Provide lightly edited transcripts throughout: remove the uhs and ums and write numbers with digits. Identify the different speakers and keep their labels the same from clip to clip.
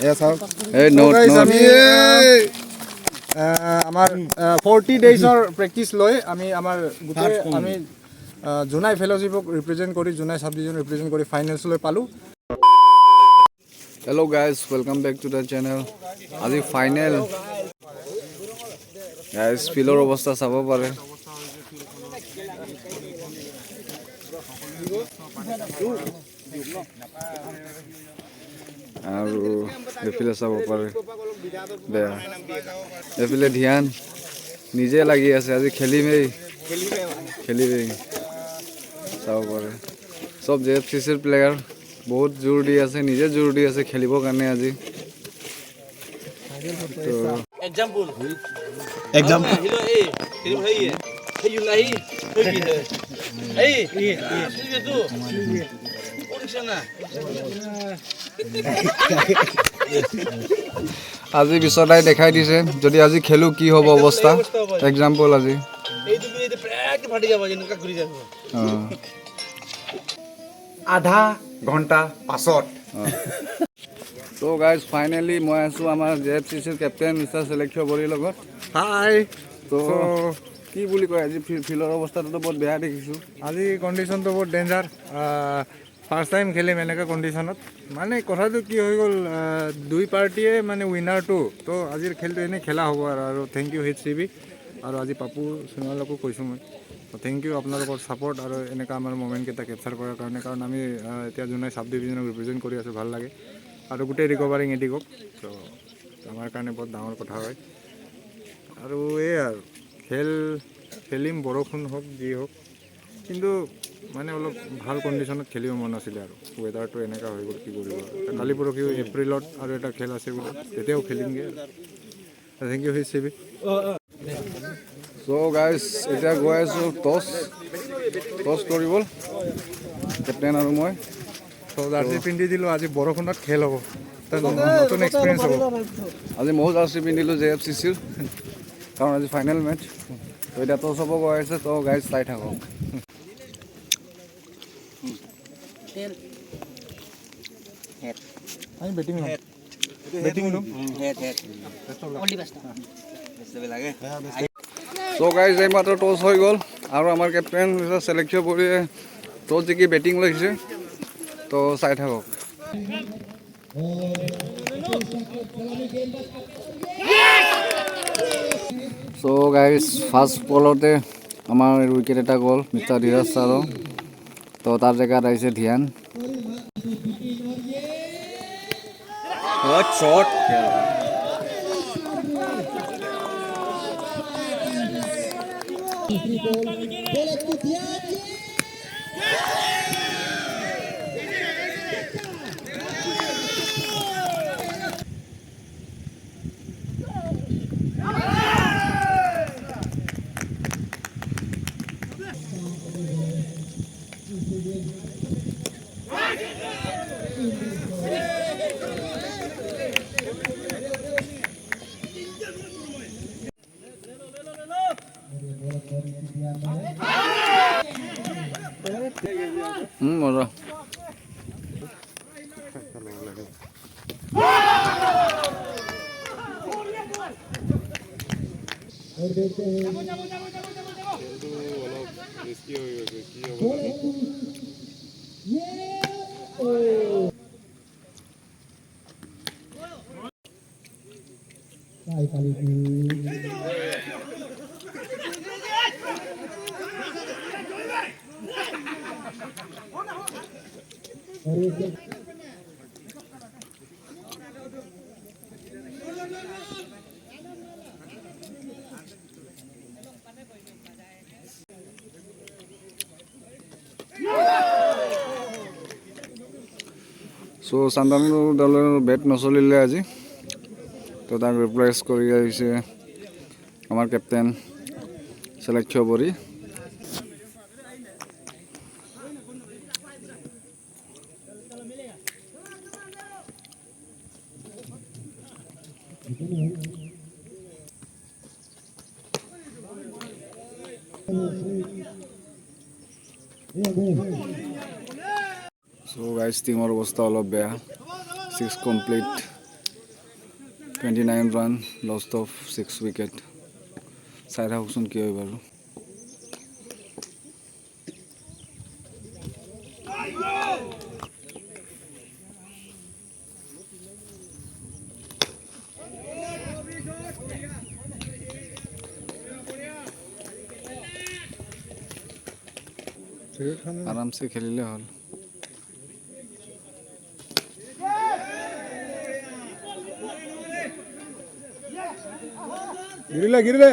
Speaker 1: এয়া চাওক
Speaker 2: এই নোট
Speaker 1: আমি আমাৰ 40 ডেজৰ প্ৰেক্টিচ লৈ আমি আমাৰ গোটেই আমি জুনাই ফেলোশ্বিপক ৰিপ্ৰেজেণ্ট কৰি জুনাই সাব ডিভিজন ৰিপ্ৰেজেণ্ট কৰি ফাইনেলছলৈ পালোঁ।
Speaker 2: Hello' guys welcome back to the channel. আজি ফাইনেল গাইজ ফিল্ডৰ অৱস্থা চাব পাৰে। আৰু এইফালে চাব পাৰে বেয়া, এইফালে ধ্যান নিজে লাগি আছে আজি খেলিমেই চাব পাৰে। চব JFCCৰ প্লেয়াৰ বহুত জোৰ দি আছে, নিজে জোৰ দি আছে খেলিবৰ কাৰণে আজি। আজি বিশ্বদাই দেখাই দিছে যদি আজি খেলো কি হ'ব অৱস্থা। এক্সাম্পল আজি
Speaker 1: আধা ঘণ্টা পাছত
Speaker 2: তো গাইজ ফাইনেলি মই আছোঁ আমাৰ JFCCৰ কেপ্টেইন মিষ্টাৰ চেলেক্য বৰীৰ লগত।
Speaker 1: হাই।
Speaker 2: তো কি বুলি কয় আজি ফিল্ডৰ অৱস্থাটোতো বহুত বেয়া দেখিছোঁ।
Speaker 1: আজি কণ্ডিশ্যনটো বহুত ডেঞ্জাৰ। ফাৰ্ষ্ট টাইম খেলিম এনেকুৱা কণ্ডিশ্যনত। মানে কথাটো কি হৈ গ'ল, দুই পাৰ্টিয়ে মানে উইনাৰটো, তো আজিৰ খেলটো এনেই খেলা হ'ব আৰু থেংক ইউ HITZ TV আৰু আজি পাপু সোণোৱালকো কৈছোঁ মই থেংক ইউ আপোনালোকৰ ছাপৰ্ট আৰু এনেকুৱা আমাৰ মমেণ্টকেইটা কেপচাৰ কৰাৰ কাৰণে। কাৰণ আমি এতিয়া জুনাই সাব ডিভিজনক ৰিপ্ৰেজেণ্ট কৰি আছোঁ, ভাল লাগে আৰু গোটেই ৰিকভাৰিং এটিকক, তো আমাৰ কাৰণে বহুত ডাঙৰ কথা হয়। আৰু এই আৰু খেলিম বৰষুণ হওক যি হওক, কিন্তু মানে অলপ ভাল কণ্ডিশ্যনত খেলিব মন আছিলে আৰু ৱেডাৰটো এনেকুৱা হৈ গ'ল কি কৰিব। কালি পৰহিও এপ্ৰিলত আৰু এটা খেল আছে বোলে, তেতিয়াও খেলিমগৈ। Thank you HITZ TV।
Speaker 2: So' guys এতিয়া গৈ আছোঁ টছ কৰিব কেপ্টেইন আৰু মই।
Speaker 1: ত' জাৰ্চি পিন্ধি দিলোঁ, আজি বৰষুণত খেল হ'ব, নতুন এক্সপিৰিয়েঞ্চ হ'ব।
Speaker 2: আজি ময়ো জাৰ্চি পিন্ধিলোঁ JFCCৰ, কাৰণ আজি ফাইনেল মেটচ। তো এতিয়া টছ হ'ব গৈ আছে, তো গাইজ চাই থাকক।
Speaker 1: আমি বেটিং ল'ম।
Speaker 2: চ' গাইজ এই মাত্ৰ টছ হৈ গ'ল আৰু আমাৰ কেপ্টেইন চেলেক্য বৰীয়ে টছ জিকি বেটিং লৈছে, তো চাই থাকক। চ' গাইজ ফাৰ্ষ্ট বলতে আমাৰ উইকেট এটা গ'ল মিষ্টাৰ ধীৰাজ ছাৰৰ, তো তাৰ জেগাত আহিছে ধ্যান। মজা। চ' চান্দানু দলৰ বেট নচলিলে আজি, তো তাক ৰিপ্লেচ কৰি আহিছে আমাৰ কেপ্টেইন চেলেক্য বৰী। So guys, team অৱস্থা অলপ বেয়া, 6 complete 29 run, lost of 6 wicket. Side থাককচোন কি হয় বাৰু আরামসে খেলিলে হল
Speaker 1: গিরিলে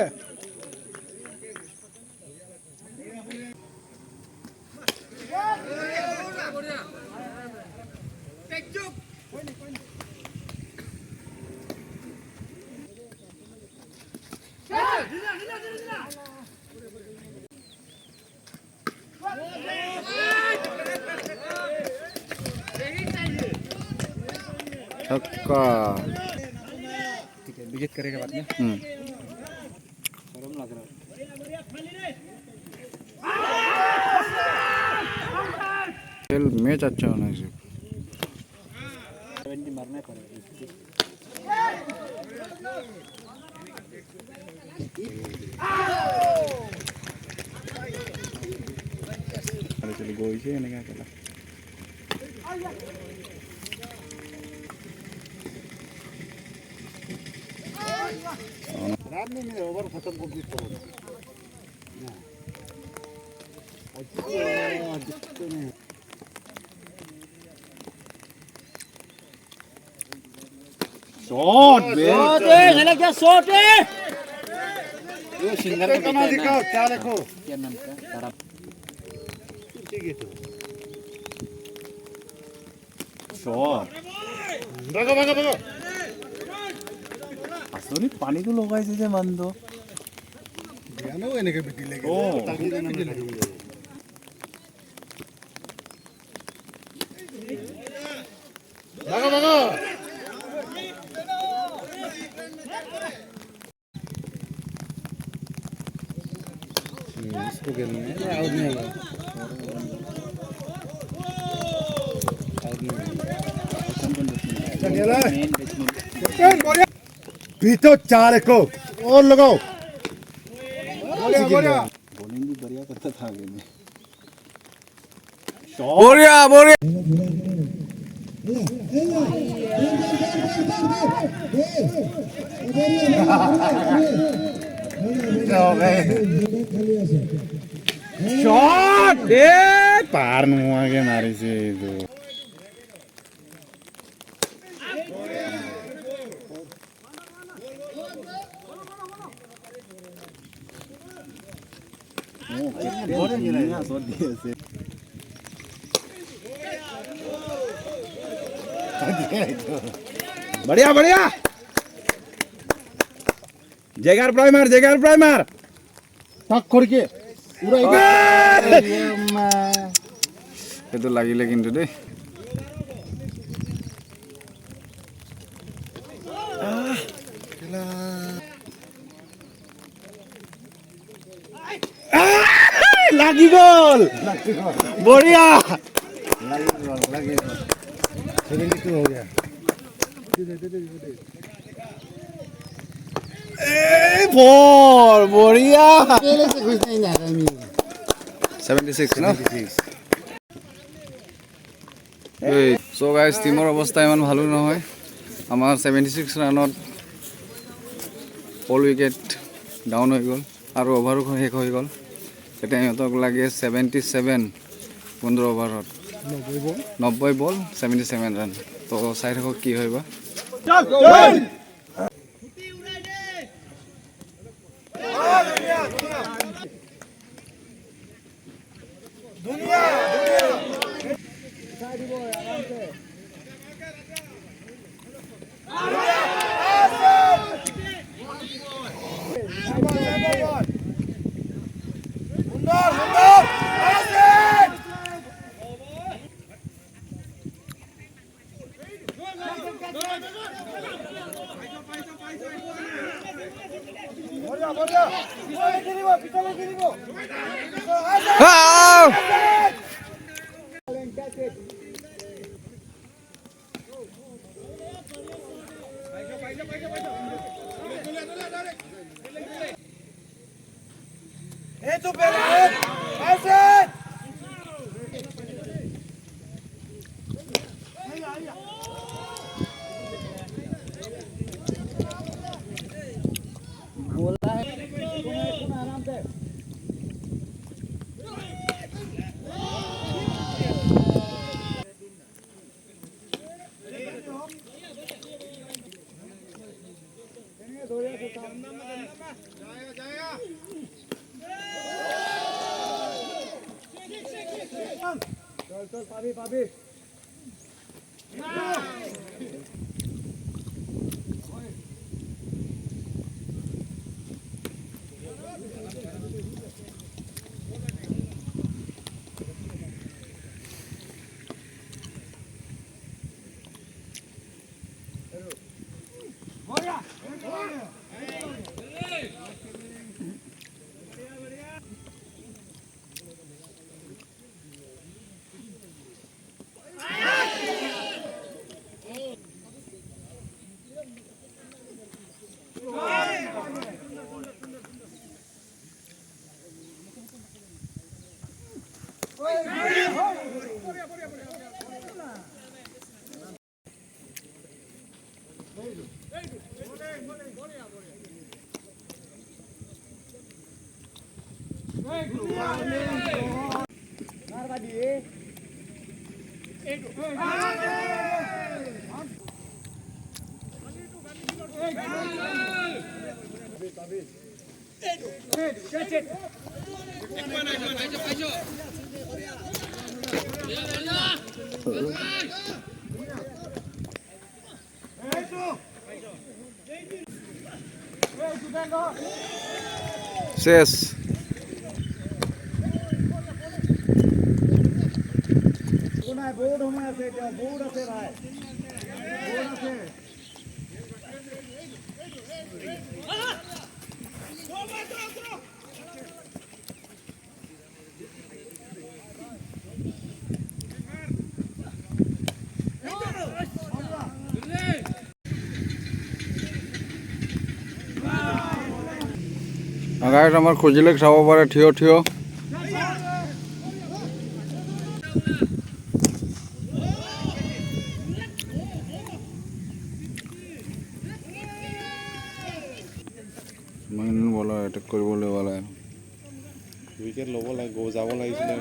Speaker 2: छक्का
Speaker 1: ठीक है विजिट करेगा बाद में शर्म लग रहा है
Speaker 2: खेल मैच अच्छा होना चाहिए
Speaker 1: 70 मारना पड़ेगा चलो गोल से ने क्या खेला रात में ओवर खत्म कंप्लीट करो शॉट चला क्या शॉट है ये सिंगर का ना दिखाओ क्या देखो क्या नाम का तारा ठीक है तो शॉट भागो भागो भागो আসলে পানি তো লগাইছে যে মানদো জানো এনেকে বিটি লাগে ও তাকি জানা লাগে ভাগো ভাগো इसको खेलना है आउट नहीं होगा आउट नहीं होगा मेन बैट्समैन पीछे 4 को और लगाओ बॉलिंग भी बढ़िया करता था आगे में
Speaker 2: बढ़िया बढ़िया
Speaker 1: शॉट ए पार नु आगे मारी से ಇದು बढ़िया बढ़िया जयगार प्राइमर टक करके पूरा
Speaker 2: এটো লাগিলে কিন্তু দেই
Speaker 1: लगी गोल बढ़िया 72 हो गया फोर बढ़िया
Speaker 2: 76 না এই সো গাইস টিমৰ অৱস্থা ইমান ভালো নহয় আমাৰ 76 ৰানত অল উইকেট ডাউন হৈ গ'ল আৰু ওভাৰো শেষ হৈ গ'ল এতিয়া ইহঁতক লাগে 77 15 ওভাৰত 90 বল 77 ৰান তো চাই থাকক কি হয় বা दुनिया শেষ। গাইজ আমাৰ খুজিলে চাব পাৰে থিয় থিয়। বলাৰ এটেক কৰিবলৈ ওলালে।
Speaker 3: উইকেট ল'ব লাগে, যাব লাগিছিলে।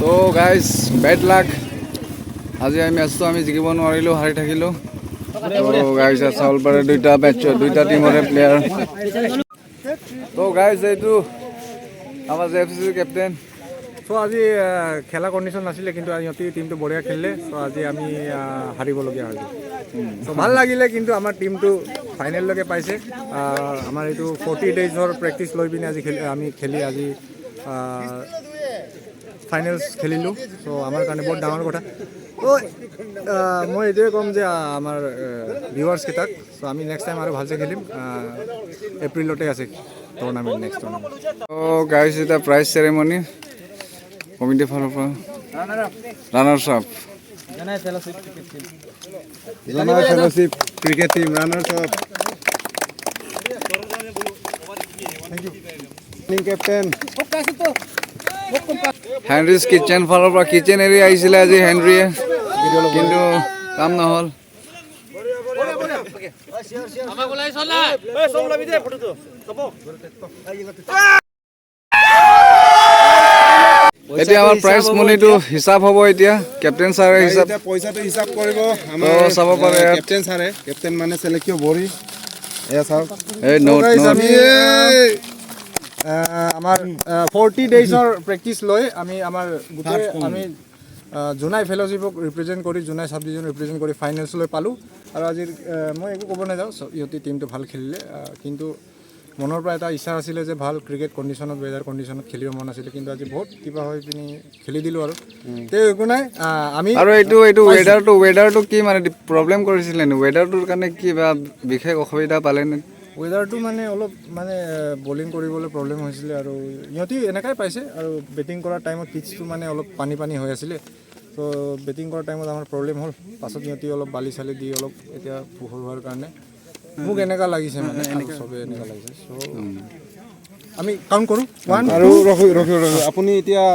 Speaker 3: তো গাইজ বেড লাক, আজি আমি মেচটো আমি জিকিব নোৱাৰিলোঁ, হাৰি থাকিলোঁ। তো গাইজ চাউল পাৰে দুইটা দুইটা টিমৰে প্লেয়াৰ। তো গাইজ এইটো আমাৰ JFCC কেপ্টেইন।
Speaker 1: চ' আজি খেলা কণ্ডিশ্যন নাছিলে, কিন্তু সিহঁতি টিমটো বঢ়িয়া খেলিলে। চ' আজি আমি হাৰিবলগীয়া হৈছিল। চ' ভাল লাগিলে, কিন্তু আমাৰ টিমটো ফাইনেললৈকে পাইছে। আমাৰ এইটো 40 days প্ৰেক্টিচ লৈ পিনে আজি আমি খেলি আজি ফাইনেলছ খেলিলোঁ। চ' আমাৰ কাৰণে বহুত ডাঙৰ কথা। ত' মই এইটোৱে ক'ম যে আমাৰ ভিউৱাৰ্ছকেইটাক, চ' আমি নেক্সট টাইম আৰু ভালকৈ খেলিম। এপ্ৰিলতে আছে tournament, next tournament.
Speaker 2: So guys এতিয়া প্ৰাইজ চেৰেমনি কমিটিৰ ফালৰ পৰা ৰানাৰ্ছ আপ।
Speaker 3: জনাই fellowship cricket team runners up. Thank you captain. Henry's kitchen ফালৰ পৰা কিটচেন এৰি আহিছিলে আজি হেনৰিয়ে, কিন্তু কাম নহ'ল। এতিয়া আমাৰ প্ৰাইজ মনিটো হিচাপ হ'ব। এতিয়া কেপ্টেইন ছাৰে হিচাপ
Speaker 4: পইচাটো হিচাপ কৰিব
Speaker 3: চাব পাৰে।
Speaker 4: কেপ্টেইন ছাৰে, কেপ্টেইন মানে চেলেক্ট বৰি এয়া চাওক।
Speaker 3: এই নোট
Speaker 1: আমি আমাৰ 40 ডেইজৰ প্ৰেক্টিচ লৈ আমি আমাৰ গোটেই আমি জোনাই ফেলোশ্বিপক ৰিপ্ৰেজেণ্ট কৰি জোনাই চাব ডিভিজন ৰিপ্ৰেজেণ্ট কৰি ফাইনেলছলৈ পালোঁ। আৰু আজিৰ মই একো ক'ব নাযাওঁ, ইহঁতি টিমটো ভাল খেলিলে, কিন্তু মনৰ পৰা এটা ইচ্ছা আছিলে যে ভাল ক্ৰিকেট কণ্ডিশ্যনত ৱেডাৰ কণ্ডিশ্যনত খেলিব মন আছিলে, কিন্তু আজি বহুত কিবা হৈ পিনি খেলি দিলোঁ আৰু তে একো নাই। আমি
Speaker 3: আৰু এইটো ৱেডাৰটো কি মানে প্ৰব্লেম কৰিছিলে নে? ৱেডাৰটোৰ কাৰণে কিবা বিশেষ অসুবিধা পালেনে?
Speaker 1: ৱেডাৰটো মানে অলপ মানে বলিং কৰিবলৈ প্ৰব্লেম হৈছিলে, আৰু ইহঁতি এনেকাই পাইছে। আৰু বেটিং কৰাৰ টাইমত পিচটো মানে অলপ পানী হৈ আছিলে, তো বেটিং কৰাৰ টাইমত আমাৰ প্ৰব্লেম হ'ল। পাছত সিহঁতি অলপ বালি চালি দি অলপ এতিয়া পোহৰ হোৱাৰ কাৰণে মোক এনেকা লাগিছে, মানে চবেই এনেকা লাগিছে। চ' আমি কাউণ্ট কৰোঁ 1
Speaker 4: আৰু ৰখি আপুনি এতিয়া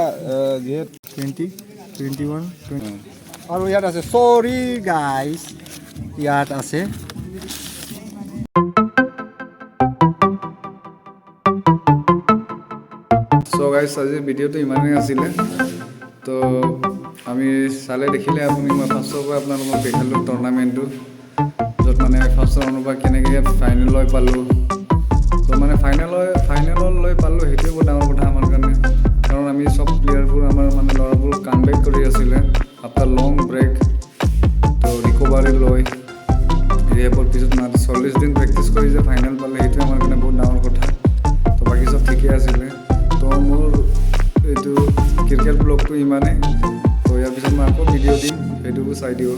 Speaker 4: যিহেতু
Speaker 1: 20 21 20 আৰু ইয়াত আছে, চৰি গাইজ, ইয়াত আছে
Speaker 3: চ' গাইছ, আজি ভিডিঅ'টো ইমানেই আছিলে। তো আমি চালে দেখিলে আপুনি, মই ফাৰ্ষ্টৰ পৰা আপোনালোকক দেখালোঁ টুৰ্ণামেণ্টটো, য'ত মানে ফাৰ্ষ্টৰ অনুভৱ কেনেকৈ ফাইনেললৈ পালোঁ। তো মানে ফাইনেললৈ পালোঁ, সেইটোৱে বহুত ডাঙৰ কথা আমাৰ কাৰণে। কাৰণ আমি চব প্লেয়াৰবোৰ, আমাৰ মানে ল'ৰাবোৰ কামবেক কৰি আছিলে আফটাৰ লং ব্ৰেক। তো ৰিকভাৰী লৈ ৰিহেবৰ পিছত 40 দিন প্ৰেক্টিছ কৰি যে ফাইনেল পালে, সেইটোৱে আমাৰ কাৰণে বহুত ডাঙৰ কথা। তো বাকী চব ঠিকে আছিলে। তো মোৰ এইটো ক্ৰিকেট ব্লগটো ইমানেই। তো ইয়াৰ পিছত মই আকৌ ভিডিঅ' দিম, সেইটোকো চাই দিব।